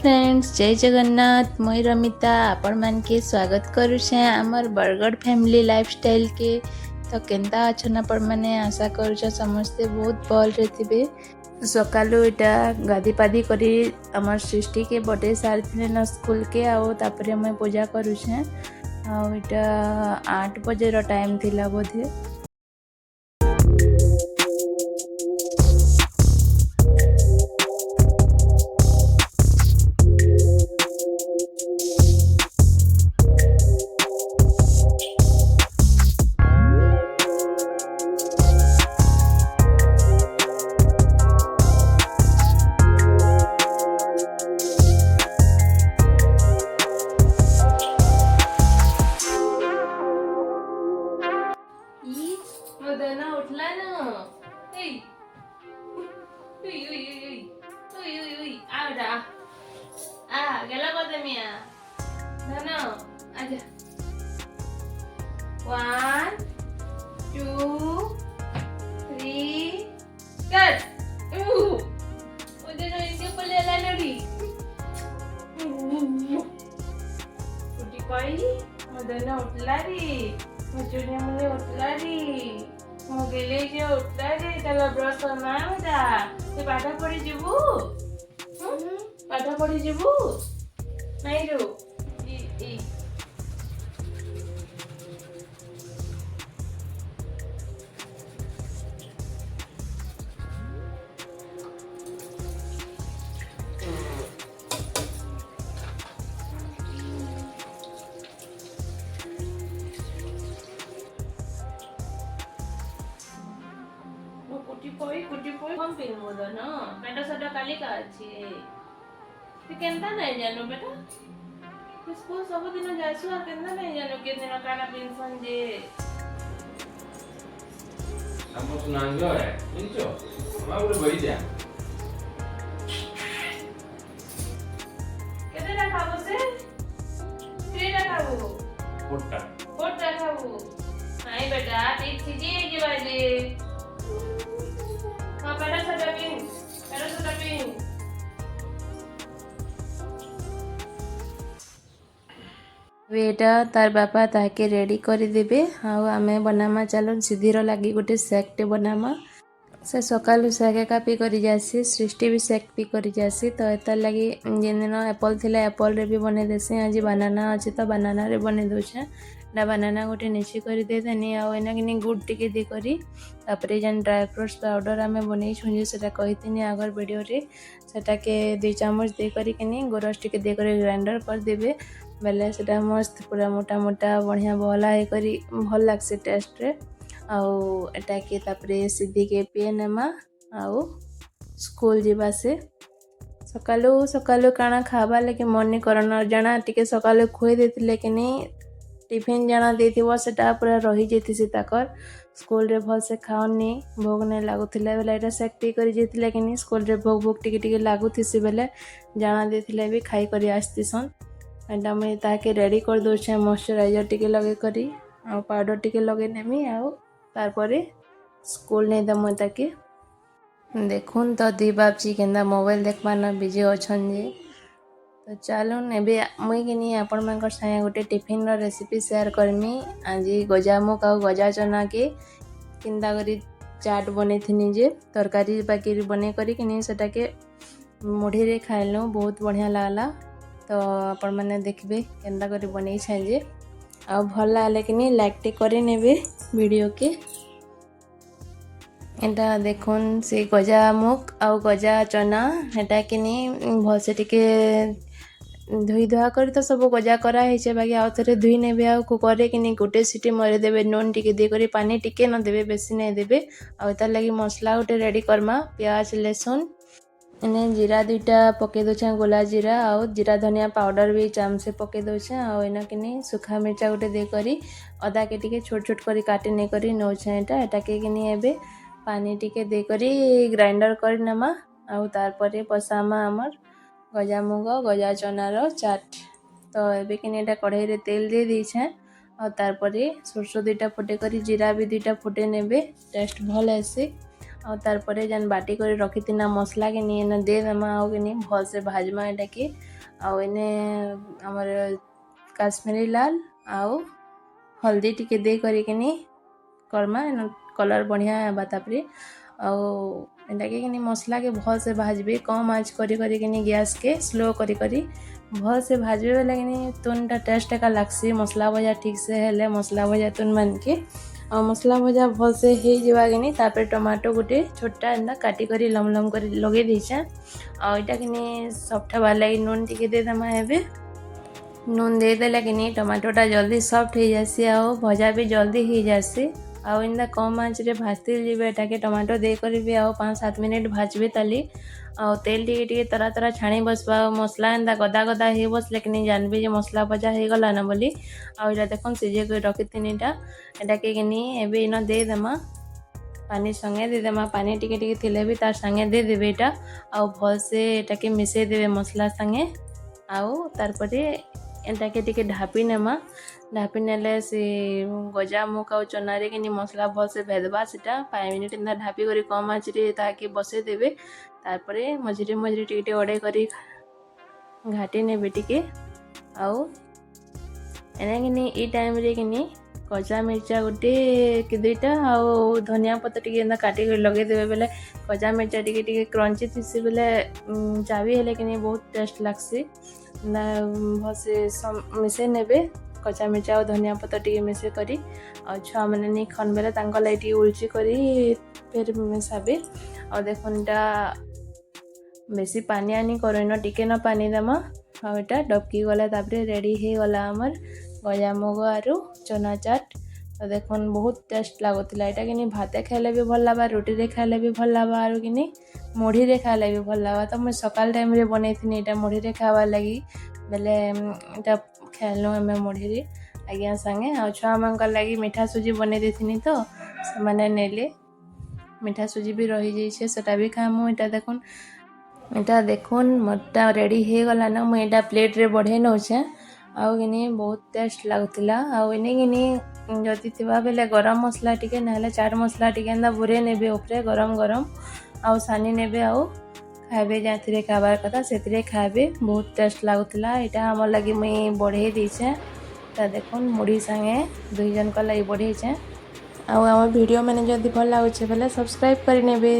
Friends, जय जगन्नाथ। मुई रमिता आपण मान के स्वागत करुछे आमर बरगढ़ फैमिली लाइफस्टाइल के। तो केंता अछन आपण माने, आशा करुछे समस्ते बहुत भल रे थिबे। सकालू इटा गाधी पाधी करी आमर सृष्टि के बर्थडे सारथिले न स्कूल के आओ तापरे मैं पूजा करुछे। आ इटा 8 बजे रो टाइम थिला बोधे। मदना उठला ना। ए उई उई उई उई उई उई आउडा आ गेला बदमिया धनो आजा 1 2 3 कट उदे नो इनके पले ला नडी उठी कोई मदना उठला रे मुझे मुझे उठला रे मो गेले जे उठला रे तला ब्रश करना बेटा ते पाठ पढ़ी जीवु पाठ पढ़ी जीवु नहीं रो ई कुटी कोई कम पिन मोदो न बेटा सदा काली का अछि ते केनता नहीं जानो बेटा स्कूल सब दिन जासु आ केनता नहीं जानो के दिन काना पिन जे हम सुनांगो है इंचो हम उरे बई जा केते खाबो से केटा खाबो पोटा खाबो नहीं बेटा ठीक चीज के बाजे हाँ बेटा सदा पिन बेटा तार बापा ताके रेडी कर देबे। हाँ आमे बनामा चलो सिद्धीर लगी गोटे सेकटे बनामा से सकालू सेके का पी करी जासी सृष्टि भी सेक पी करी जासी। तो एतार लगी जिन दिन एप्पल थिला एप्पल रे भी बने देसी। आज बनाना अच्छे तो बनाना रे बने दोछे ना बनाना गोटे निची कर दे देनी आ एना किनी गुड़ टिके दे करी तापरे जन ड्राई फ्रूट्स पाउडर आमे बनै छुंजे सेटा कहितनी आगर वीडियो रे सेटा के 2 चम्मच दे करी किनी गोरस टिके दे करी ग्राइंडर कर देबे बेले सेटा मस्त पूरा मोटा मोटा बढ़िया बहला हे करी भल लागसे टेस्ट रे। आउ एटा के तापरे सिद्धि के पिए नेमा आउ स्कूल जीवा से सकालू सकालू काना खाबा लेके मन करना जाना टिके सकालू खुई देतिले किनी टिफिन जाना देथिबो सेटा पूरा रही जेति से ताकर स्कूल रे भल से खाओनी भोग ने लागुथिले बेले एटा सेक पी करी जेतिले किनी स्कूल रे भोग भोग टिके टिके लागुथिसे बेले जाना देथिले भी खाई करी आस्तिसन। एटा मैं ताके रेडी कर दोछे मॉइस्चराइजर टिके लगे करी आ पाउडर टिके लगे नेमी आ तार परे स्कूल ने दम ताके देखुन तो दी बापजी केंदा मोबाइल देखबा न बिजी अछन जे। तो चलो एबे मुई किनी आपण मानकर साया गोटे टिफिन रो रेसिपी शेयर करमी। आज गजामुग आ गजा चना के किंदा करी चाट बने थिनी जे तरकारी बाकी बने करी किनी सेटा के मुढ़ी रे खाइलो बहुत बढ़िया लागला। तो आपण माने देखबे केंदा करी बनै छै जे आ भल लागले किनी लाइक टे करे नेबे वीडियो के। एटा देखुन से गजामुग आ गजा चना एटा किनी भल से टिके धुई धुआ कर तो सब गजा करा है बाकी आउ थे धुई ने आ कुकर रे किनी गोटे सीटी मरे देबे नून टिके दे करी पानी टिके न देबे बेसी नहीं देबे आ तार लगी मसला गोटे रेडी करमा प्याज लहसुन एने जीरा 2टा पके दोछे गोला जीरा आ जीरा धनिया पाउडर भी चामचे पके दोछे आ एना किनी सुखा मिर्चा गोटे दे करी अदा के टिके छोट छोट करी काटी ने करी नोछे एटा के किनी एबे पानी टिके दे करी ग्राइंडर कर नमा आ तार परे पसामा हमर गजामुग गजा चनार चाट। तो एबे किनी एटा कढ़ाई रे तेल दे दीछे और तार परे सरसो 2टा फुटे करी जीरा भी 2टा फुटे नेबे टेस्ट भल आसे और तार परे जन बाटी करे रखी तिना मसला के नहीं दे देमा आ भल से भाजमा एटा के आउ इने हमर काश्मीरी लाल आउ हल्दी टिके दे करिकिनी करमा कलर बढ़िया हेबा तापरे आउ एटाके किनी मसला के भल से भाजबे कम आँच करिकिनी गैस के स्लो करी भल से भाजबे बेले किनी तुनटा टेस्ट का लागसी मसला भजा ठीक से हेले मसला भजा तुन मान के आ मसला भजा भल से हे जिवा किनी तापर टमाटो गुटे छोटा एंदा काटी करी लम लम करी लगे दीछे आ इटा किनी सॉफ्ट हेबा लागि नून टिके दे दमा हेबे नून दे देला किनी टमाटोटा जल्दी सॉफ्ट हो जासी आ भजा भी जल्दी हो जासी आउ इनदा कम आँच रे भाजते जीवे एटाके टमाटो दे करी आउ 5-7 मिनट भाजबे ताली आउ तेल टिके तरा तरा छाणी बसबा मसला एंदा गदा गदा हे बसले किनी जानबे जे मसला भजा हे गला ना बोली आउ इटा देखन सिजे के रखि तिनीटा एटाके किनी एबे इनो दे देमा पानी संगे दे देमा पानी टिके थिले भी तार संगे दे देबे एटा आउ भल से एटाके मिसे देबे मसला संगे आउ तारपरे एटाके टिके ढापी नेमा ढापी नेले से गजा मुग आउ चनारे किनी मसला भल से भेदबा सेटा 5 मिनिट एंदा ढापी करी कम आँच रे ताकि बसे देबे तारपरे मझिरे मझिरे टिके ओडे करी घाटी नेबे टिके आउ एने किनी ई टाइम रे किनी कच्चा मिर्चा गुटे कि दुईटा आउ धनिया पत्ता टिके एंदा काटी कर लगे देबे बेले कच्चा मिर्चा टिके क्रंची थिसी बेले चाबी हेले किनी बहुत टेस्ट लागसी ना भसे मिसे नेबे कच्चा मिर्चा और धनिया पत्ता टिके मिसे करी और छुआ मैंने नहीं खन बेले तांका लाइट उल्ची करी फिर मिसाबे और देखनटा बेसी पानी आनी करन टिके न पानी देमा और एटा डबकी गला तापरे रेडी हे गला हमर गजा मुग आरु चना चाट तो देखन बहुत टेस्ट लागुतिला एटा किनी भाते खाइले भी भल लाबा रोटी रे खाइले भी भल लाबा आरु किनी मुढ़ी रे खाइले भी भल लाबा तो मैं सकाल टाइम रे बनैथिनी एटा मुढ़ी रे खावा लगी बेले एटा खाइलो हमें मुढ़ी रे आज्ञा संगे आ छुआ मानका लगी मीठा सुजी बनै देथिनी तो से माने नेले मीठा सुजी भी रही जाइछे सेटा भी खामु एटा देखुन मोटा रेडी हे गला ना मैं एटा प्लेट रे बढ़े नौछे आउ किनी बहुत टेस्ट लागुतिला आउ इने किनी जति थिबा बेले गरम मसला टिके नाले चाट मसला टिके एंदा बुरे नेबे ऊपरे गरम गरम आउ सानी नेबे आउ खाइबे जाथिरे खाबार कथा सेतिरे खाइबे बहुत टेस्ट लागुतिला एटा हमर लगी मैं बढ़े दीछे ता देखुन मुढ़ी संगे दुई जन को लगी बढ़े छे आउ हमर वीडियो मैंने जदी भल लागुछे बेले सब्सक्राइब करि नेबे।